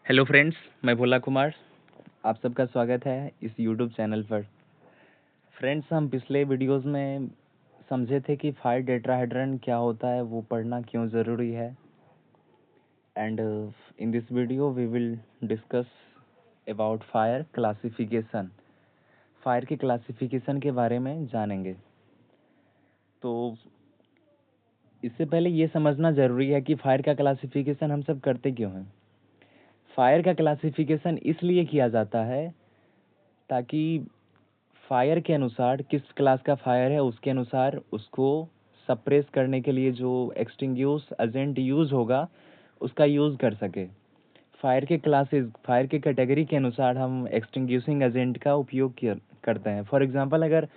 Hello friends, मैं भोला कुमार। आप सबका स्वागत है इस यूट्यूब चैनल पर। फ्रेंड्स, हम पिछले वीडियोस में समझे थे कि फायर टेट्राहेड्रन क्या होता है, वो पढ़ना क्यों ज़रूरी है। And in this video we will discuss about fire classification. Fire के क्लासिफिकेशन के बारे में जानेंगे। तो इससे पहले ये समझना ज़रूरी है कि फायर का क्लासिफिकेशन हम सब करते क्यों हैं। फायर का क्लासिफिकेशन इसलिए किया जाता है ताकि फायर के अनुसार किस क्लास का फायर है उसके अनुसार उसको सप्रेस करने के लिए जो एक्सटिंग्यूश एजेंट यूज़ होगा उसका यूज़ कर सके। फायर के कैटेगरी के अनुसार हम एक्सटिंग्यूशिंग एजेंट का उपयोग करते हैं। फॉर एग्जांपल, अगर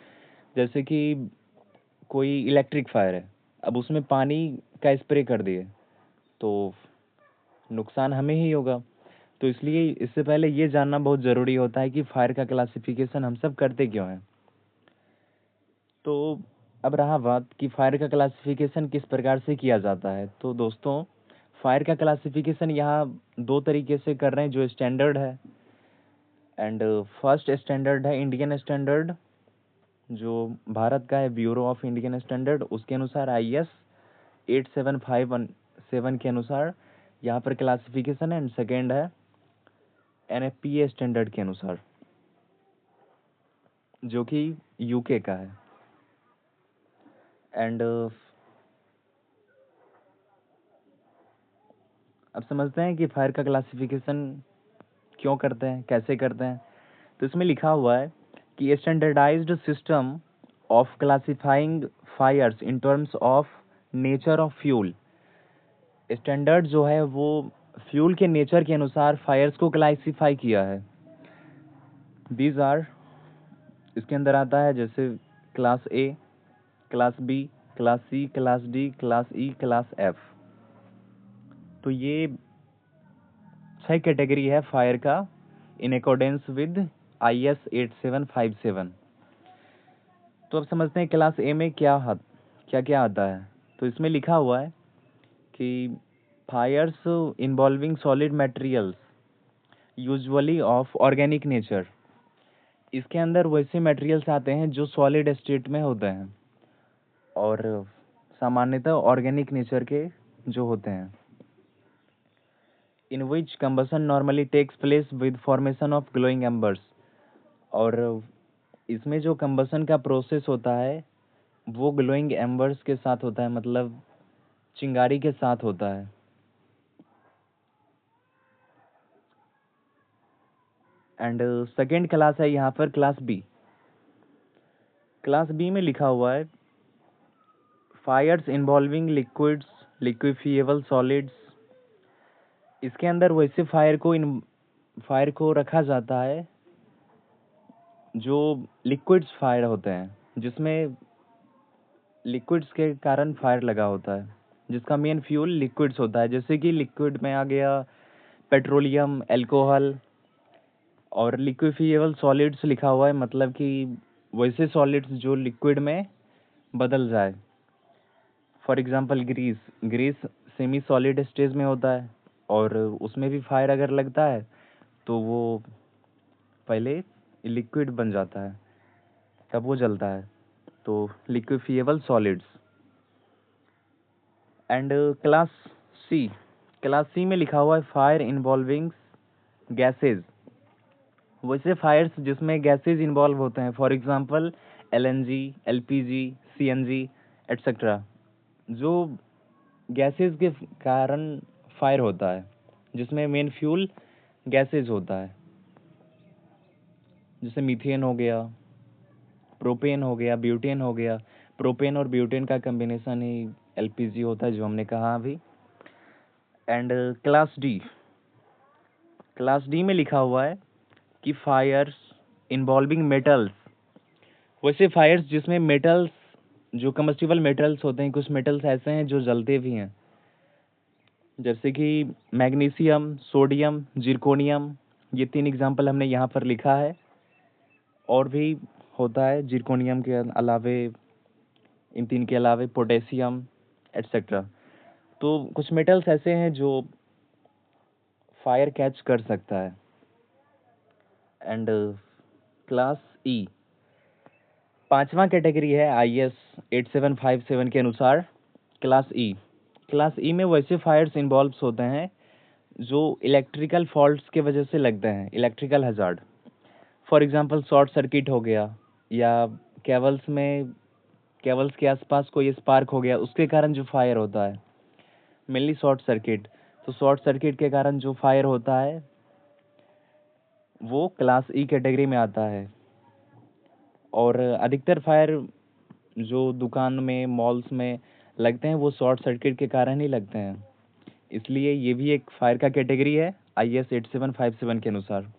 जैसे कि कोई इलेक्ट्रिक फायर है, अब उसमें पानी का स्प्रे कर दिए तो नुकसान हमें ही होगा। तो इसलिए इससे पहले ये जानना बहुत ज़रूरी होता है कि फायर का क्लासिफिकेशन हम सब करते क्यों हैं। तो अब रहा बात कि फायर का क्लासिफिकेशन किस प्रकार से किया जाता है। तो दोस्तों, फायर का क्लासिफिकेशन यहाँ दो तरीके से कर रहे हैं जो स्टैंडर्ड है। एंड फर्स्ट स्टैंडर्ड है इंडियन स्टैंडर्ड, जो भारत का है, ब्यूरो ऑफ इंडियन स्टैंडर्ड। उसके अनुसार IS 8757 के अनुसार यहाँ पर क्लासिफिकेशन है। एंड सेकेंड है NFPA स्टैंडर्ड के अनुसार, जो कि UK का है। एंड अब समझते हैं कि फायर का क्लासिफिकेशन क्यों करते हैं, कैसे करते हैं। तो इसमें लिखा हुआ है कि standardised system of classifying fires in terms of nature of fuel. Standard जो है वो फ्यूल के नेचर के अनुसार फायर्स को क्लासिफाई किया है। दीज आर, इसके अंदर आता है जैसे class A, class B, class C, class D, class E, class F। तो ये 6 कैटेगरी है फायर का इन अकॉर्डेंस विद IS 8757। तो अब समझते हैं क्लास A में क्या क्या आता है। तो इसमें लिखा हुआ है कि fires involving solid materials usually of organic nature. इसके अंदर वैसे मटेरियल्स आते हैं जो सॉलिड स्टेट में होते हैं और सामान्यतः ऑर्गेनिक नेचर के जो होते हैं। In which combustion normally takes place with formation of glowing embers. और इसमें जो कंबसन का प्रोसेस होता है वो ग्लोइंग एम्बर्स के साथ होता है, मतलब चिंगारी के साथ होता है। एंड सेकेंड क्लास है यहाँ पर क्लास B। क्लास B में लिखा हुआ है फायर्स इन्वॉल्विंग लिक्विड्स, लिक्विफिएबल सॉलिड्स। इसके अंदर वैसे फायर को रखा जाता है जो लिक्विड्स फायर होते हैं, जिसमें लिक्विड्स के कारण फायर लगा होता है, जिसका मेन फ्यूल लिक्विड्स होता है। जैसे कि लिक्विड में आ गया पेट्रोलियम, अल्कोहल। और लिक्विफिएबल सॉलिड्स लिखा हुआ है, मतलब कि वैसे सॉलिड्स जो लिक्विड में बदल जाए। For example grease, grease semi solid stage में होता है और उसमें भी फायर अगर लगता है तो वो पहले लिक्विड बन जाता है, तब वो जलता है। तो liquefiable solids. And class C, class C में लिखा हुआ है फायर इन्वॉल्विंग गैसेज। वैसे फायर्स जिसमें गैसेज इन्वॉल्व होते हैं, for example LNG, LPG, CNG et cetera. जो गैसेज के कारण फायर होता है, जिसमें मेन फ्यूल गैसेज होता है, जैसे मीथेन हो गया, प्रोपेन हो गया, ब्यूटेन हो गया। प्रोपेन और ब्यूटेन का कम्बिनेशन ही LPG होता है, जो हमने कहा अभी। And class D, class D में लिखा हुआ है कि फायर्स इन्वॉल्विंग मेटल्स। वैसे फायर्स जिसमें मेटल्स, जो कम्बस्टिबल मेटल्स होते हैं, कुछ मेटल्स ऐसे हैं जो जलते भी हैं, जैसे कि मैग्नीशियम, सोडियम, जिरकोनियम। ये 3 एग्जाम्पल हमने यहाँ पर लिखा है। और भी होता है जिरकोनियम के अलावे, इन 3 के अलावे पोटेशियम एट्सेट्रा। तो कुछ मेटल्स ऐसे हैं जो फायर कैच कर सकता है। एंड क्लास ई, पांचवा कैटेगरी है IS 8757 के अनुसार। क्लास ई, क्लास ई में वैसे फायर्स इन्वॉल्व्स होते हैं जो इलेक्ट्रिकल फॉल्ट्स के वजह से लगते हैं, electrical hazard. For example short circuit हो गया, या केबल्स के आसपास कोई स्पार्क हो गया, उसके कारण जो फायर होता है, मेनली शॉर्ट सर्किट। तो शॉर्ट सर्किट के कारण जो फायर होता है वो क्लास ई कैटेगरी में आता है। और अधिकतर फायर जो दुकान में, मॉल्स में लगते हैं वो शॉर्ट सर्किट के कारण ही लगते हैं, इसलिए ये भी एक फायर का कैटेगरी है IS 8757 के अनुसार।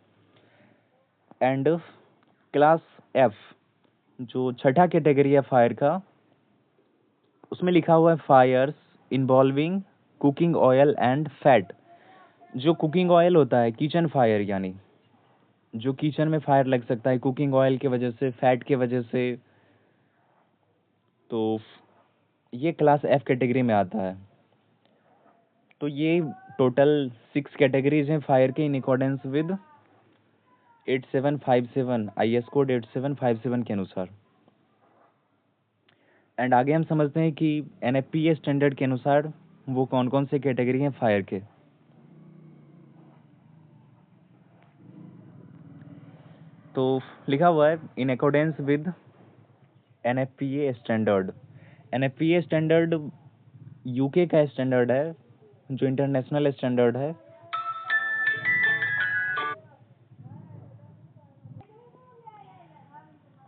एंड क्लास एफ, जो छठा कैटेगरी है फायर का, उसमें लिखा हुआ है fires involving cooking oil and fat. जो कुकिंग ऑयल होता है, किचन फायर, यानी जो किचन में फायर लग सकता है कुकिंग ऑयल के वजह से, फैट के वजह से, तो ये क्लास एफ कैटेगरी में आता है। तो ये टोटल 6 कैटेगरीज हैं फायर के in accordance with 8757, IS code 8757 के अनुसार। एंड आगे हम समझते हैं कि NFPA स्टैंडर्ड के अनुसार वो कौन कौन से कैटेगरी हैं फायर के। तो लिखा हुआ है in accordance with NFPA standard. NFPA standard UK का स्टैंडर्ड है, जो इंटरनेशनल स्टैंडर्ड है।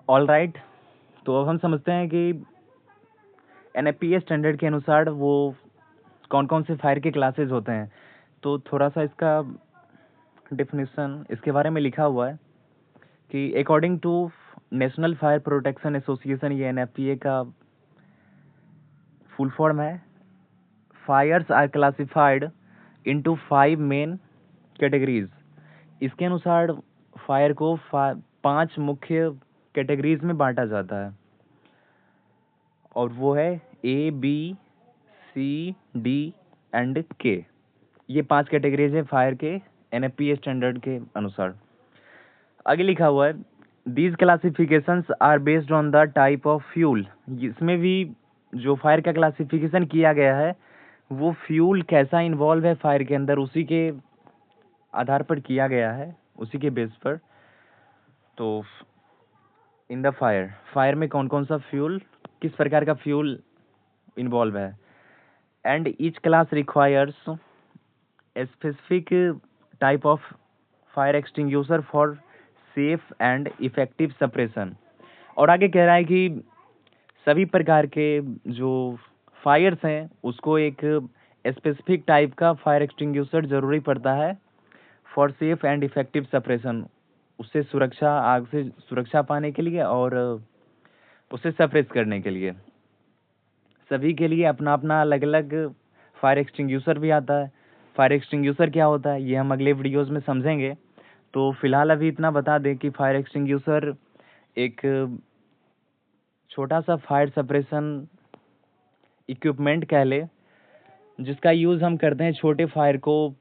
ऑल राइट, तो अब हम समझते हैं कि NFPA स्टैंडर्ड के अनुसार वो कौन कौन से फायर के क्लासेस होते हैं। तो थोड़ा सा इसका डिफिनेशन इसके बारे में लिखा हुआ है कि according to national fire protection association, ये NFPA का फुल फॉर्म है। Fires are classified into 5 main categories. इसके अनुसार फायर को 5 मुख्य कैटेगरीज में बांटा जाता है, और वो है ABCD एंड K। ये 5 कैटेगरीज है फायर के NFPA स्टैंडर्ड के अनुसार। आगे लिखा हुआ है these classifications are based on the type of fuel. इसमें भी जो फायर का क्लासिफिकेशन किया गया है वो फ्यूल कैसा इन्वॉल्व है फायर के अंदर, उसी के आधार पर किया गया है, उसी के बेस पर। तो इन द फायर, फायर में कौन कौन सा फ्यूल, किस प्रकार का फ्यूल इन्वॉल्व है। And each class requires a specific type of fire extinguisher for safe and effective suppression. और आगे कह रहा है कि सभी प्रकार के जो फायर्स हैं उसको एक स्पेसिफिक टाइप का फायर एक्सटिंग्यूशर जरूरी पड़ता है for safe and effective suppression, उससे सुरक्षा, आग से सुरक्षा पाने के लिए और उसे सप्रेस करने के लिए। सभी के लिए अपना अपना अलग अलग फायर एक्सटिंग्यूशर भी आता है। फायर एक्सटिंग्यूशर क्या होता है ये हम अगले वीडियोस में समझेंगे। तो फिलहाल अभी इतना बता दें कि फायर एक्सटिंग्यूशर एक छोटा सा फायर सप्रेशन इक्विपमेंट कह ले, जिसका यूज़ हम करते हैं छोटे फायर को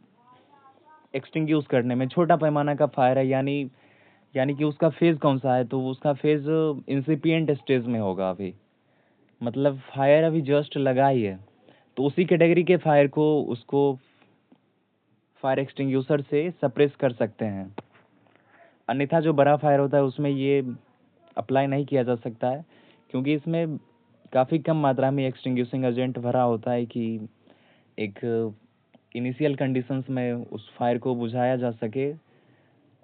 एक्सटिंग्यूश करने में। छोटा पैमाना का फायर है, यानी कि उसका फेज़ कौन सा है, तो उसका फेज़ इंसिपिएंट स्टेज में होगा अभी, मतलब फायर अभी जस्ट लगा ही है। तो उसी कैटेगरी के फायर को उसको फायर एक्सटिंग्यूशर से सप्रेस कर सकते हैं। अन्यथा जो बड़ा फायर होता है उसमें ये अप्लाई नहीं किया जा सकता है, क्योंकि इसमें काफ़ी कम मात्रा में एक्सटिंग्यूशिंग एजेंट भरा होता है कि एक इनिशियल कंडीशंस में उस फायर को बुझाया जा सके।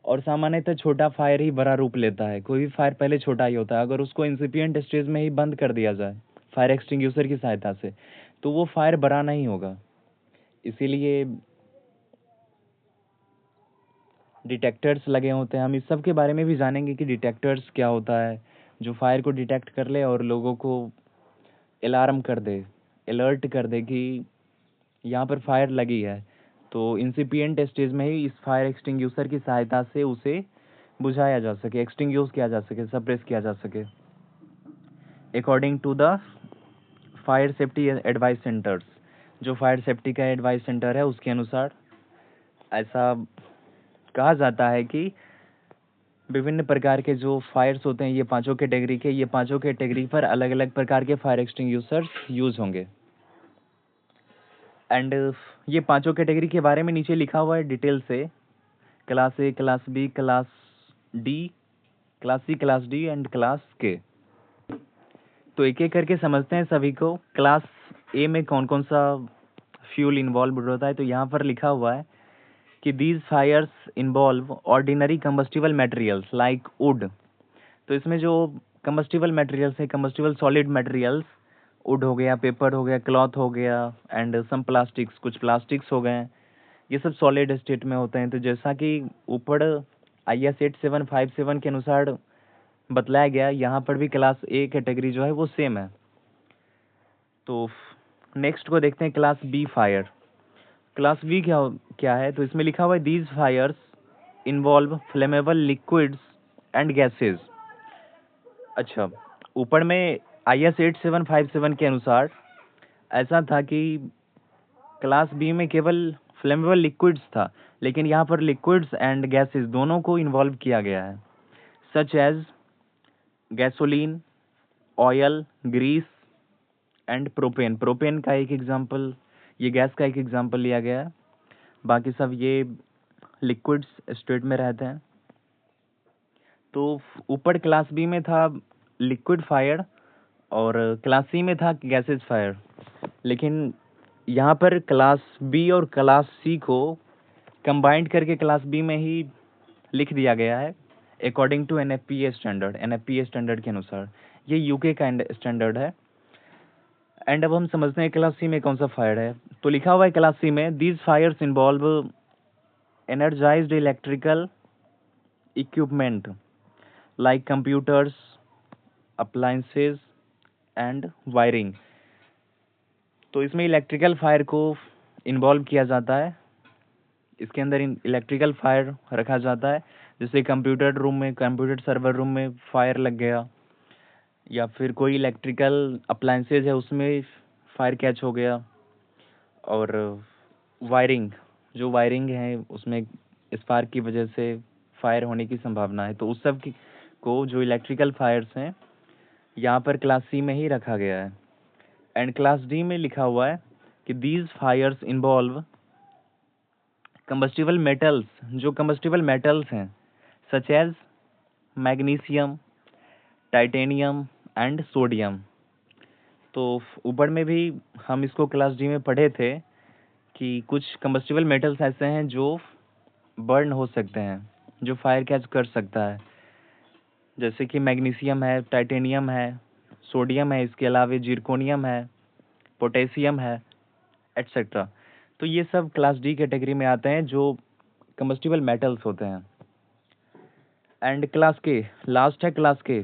और सामान्यतः छोटा फायर ही बड़ा रूप लेता है, कोई भी फायर पहले छोटा ही होता है। अगर उसको इंसिपिएंट स्टेज में ही बंद कर दिया जाए फायर एक्सटिंग्यूशर की सहायता से, तो वो फायर बड़ा नहीं होगा। इसीलिए डिटेक्टर्स लगे होते हैं। हम इस सब के बारे में भी जानेंगे कि डिटेक्टर्स क्या होता है, जो फायर को डिटेक्ट कर ले और लोगों को अलार्म कर दे, अलर्ट कर दे कि यहाँ पर फायर लगी है। तो इंसिपिएंट स्टेज में ही इस फायर एक्सटिंग्यूशर की सहायता से उसे बुझाया जा सके, एक्सटिंग्यूश किया जा सके, सप्रेस किया जा सके, according to the fire safety advice centres. जो फायर सेफ्टी का एडवाइस सेंटर है उसके अनुसार ऐसा कहा जाता है कि विभिन्न प्रकार के जो फायर्स होते हैं, ये पांचों कैटेगरी पर अलग अलग प्रकार के फायर एक्सटिंग्विशर्स यूज होंगे। एंड ये पांचों कैटेगरी के बारे में नीचे लिखा हुआ है डिटेल से, class A, class B, class D, class C, class D and class K. तो एक एक करके समझते हैं सभी को। क्लास ए में कौन कौन सा फ्यूल इन्वॉल्व होता है, तो यहाँ पर लिखा हुआ है कि these fires involve ordinary combustible materials like wood. तो इसमें जो कंबस्टिबल मटेरियल्स है, कंबस्टिबल सॉलिड मटेरियल्स, वुड हो गया, पेपर हो गया, क्लॉथ हो गया एंड सम प्लास्टिक्स, कुछ प्लास्टिक्स हो गए, ये सब सॉलिड स्टेट में होते हैं। तो जैसा कि ऊपर IS 8757 के अनुसार बतलाया गया, यहाँ पर भी क्लास ए कैटेगरी जो है वो सेम है। तो नेक्स्ट को देखते हैं, class B fire. Class B क्या है, तो इसमें लिखा हुआ है these fires involve flammable liquids and gases. अच्छा, ऊपर में IS 8757 के अनुसार ऐसा था कि क्लास बी में केवल फ्लेमेबल लिक्विड्स था, लेकिन यहाँ पर लिक्विड्स एंड गैसेस दोनों को इन्वॉल्व किया गया है, such as gasoline, oil, grease and propane. Propane का एक एग्जांपल, ये गैस का एक एग्जांपल लिया गया है, बाकी सब ये लिक्विड्स स्टेट में रहते हैं। तो ऊपर क्लास बी में था लिक्विड फायर और क्लास सी में था गैसेज फायर, लेकिन यहाँ पर क्लास बी और क्लास सी को कंबाइंड करके क्लास बी में ही लिख दिया गया है according to NFPA standard. NFPA standard के अनुसार, ये यूके का स्टैंडर्ड है। एंड अब हम समझते हैं क्लास सी में कौन सा फायर है। तो लिखा हुआ है क्लास सी में these fires involve energised electrical equipment like computers, appliances and wiring. तो इसमें इलेक्ट्रिकल फायर को इन्वॉल्व किया जाता है, इसके अंदर इलेक्ट्रिकल फायर रखा जाता है, जैसे कंप्यूटर रूम में, कंप्यूटर सर्वर रूम में फायर लग गया, या फिर कोई इलेक्ट्रिकल अप्लायंसेज है उसमें फायर कैच हो गया, और वायरिंग, जो वायरिंग है उसमें स्पार्क की वजह से फायर होने की संभावना है। तो उस सब को जो इलेक्ट्रिकल फायर्स हैं यहाँ पर क्लास सी में ही रखा गया है। एंड क्लास डी में लिखा हुआ है कि these fires involve combustible metals, जो कंबस्टिबल मेटल्स हैं, such as magnesium, titanium and sodium. तो ऊपर में भी हम इसको क्लास डी में पढ़े थे कि कुछ कंबस्टिबल मेटल्स ऐसे हैं जो बर्न हो सकते हैं, जो फायर कैच कर सकता है, जैसे कि मैग्नीशियम है, टाइटेनियम है, सोडियम है, इसके अलावा जिरकोनियम है, पोटेशियम है, एटसेट्रा। तो ये सब क्लास डी कैटेगरी में आते हैं, जो कंबस्टिबल मेटल्स होते हैं। एंड क्लास के, लास्ट है class K,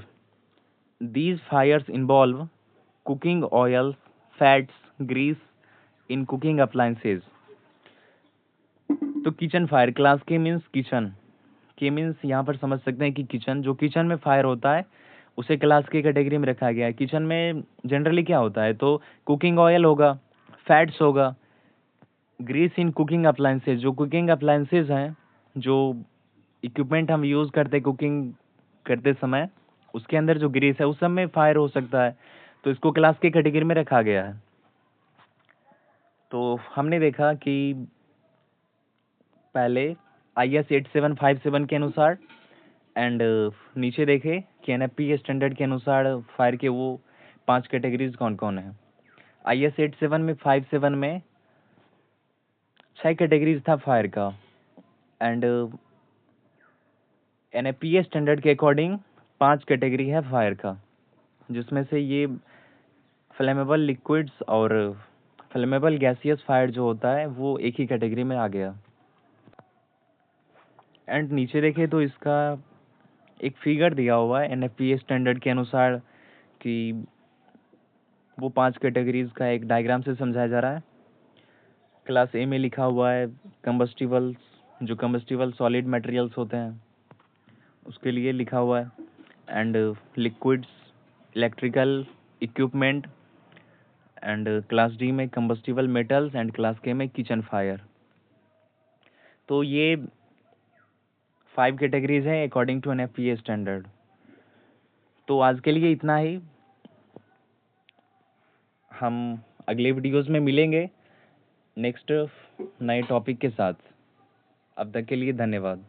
these fires involve cooking oil, fats, grease in cooking appliances. तो kitchen fire, class K means kitchen, K means यहाँ पर समझ सकते हैं कि किचन, जो किचन में फायर होता है उसे क्लास के कैटेगरी में रखा गया है। किचन में जनरली क्या होता है, तो कुकिंग ऑयल होगा, फैट्स होगा, ग्रीस इन कुकिंग अप्लायंसेज, जो कुकिंग अप्लायंसेज हैं, जो इक्विपमेंट हम यूज़ करते कुकिंग करते समय, उसके अंदर जो ग्रीस है उस सब में फायर हो सकता है, तो इसको क्लास के कैटेगरी में रखा गया है। तो हमने देखा कि पहले IS 8757 के अनुसार, एंड नीचे देखे कि NFPA स्टैंडर्ड के अनुसार फायर के वो 5 कैटेगरीज कौन कौन है। IS 8757 में 6 कैटेगरीज था फायर का, एंड NFPA स्टैंडर्ड के अकॉर्डिंग 5 कैटेगरी है फायर का, जिसमें से ये फ्लेमेबल लिक्विड्स और फ्लेमेबल गैसियस फायर जो होता है वो एक ही कैटेगरी में आ गया। एंड नीचे देखे तो इसका एक फिगर दिया हुआ है NFPA स्टैंडर्ड के अनुसार, कि वो 5 कैटेगरीज का एक डायग्राम से समझाया जा रहा है। क्लास ए में लिखा हुआ है कंबस्टिबल्स, जो कंबस्टिबल सॉलिड मटेरियल्स होते हैं उसके लिए लिखा हुआ है, and liquids, electrical equipment, and class D में कंबस्टिबल मेटल्स, एंड क्लास के में किचन फायर। तो ये 5 कैटेगरीज हैं अकॉर्डिंग टू एनएफपीए स्टैंडर्ड। तो आज के लिए इतना ही। हम अगले वीडियोस में मिलेंगे नेक्स्ट नए टॉपिक के साथ। अब तक के लिए धन्यवाद।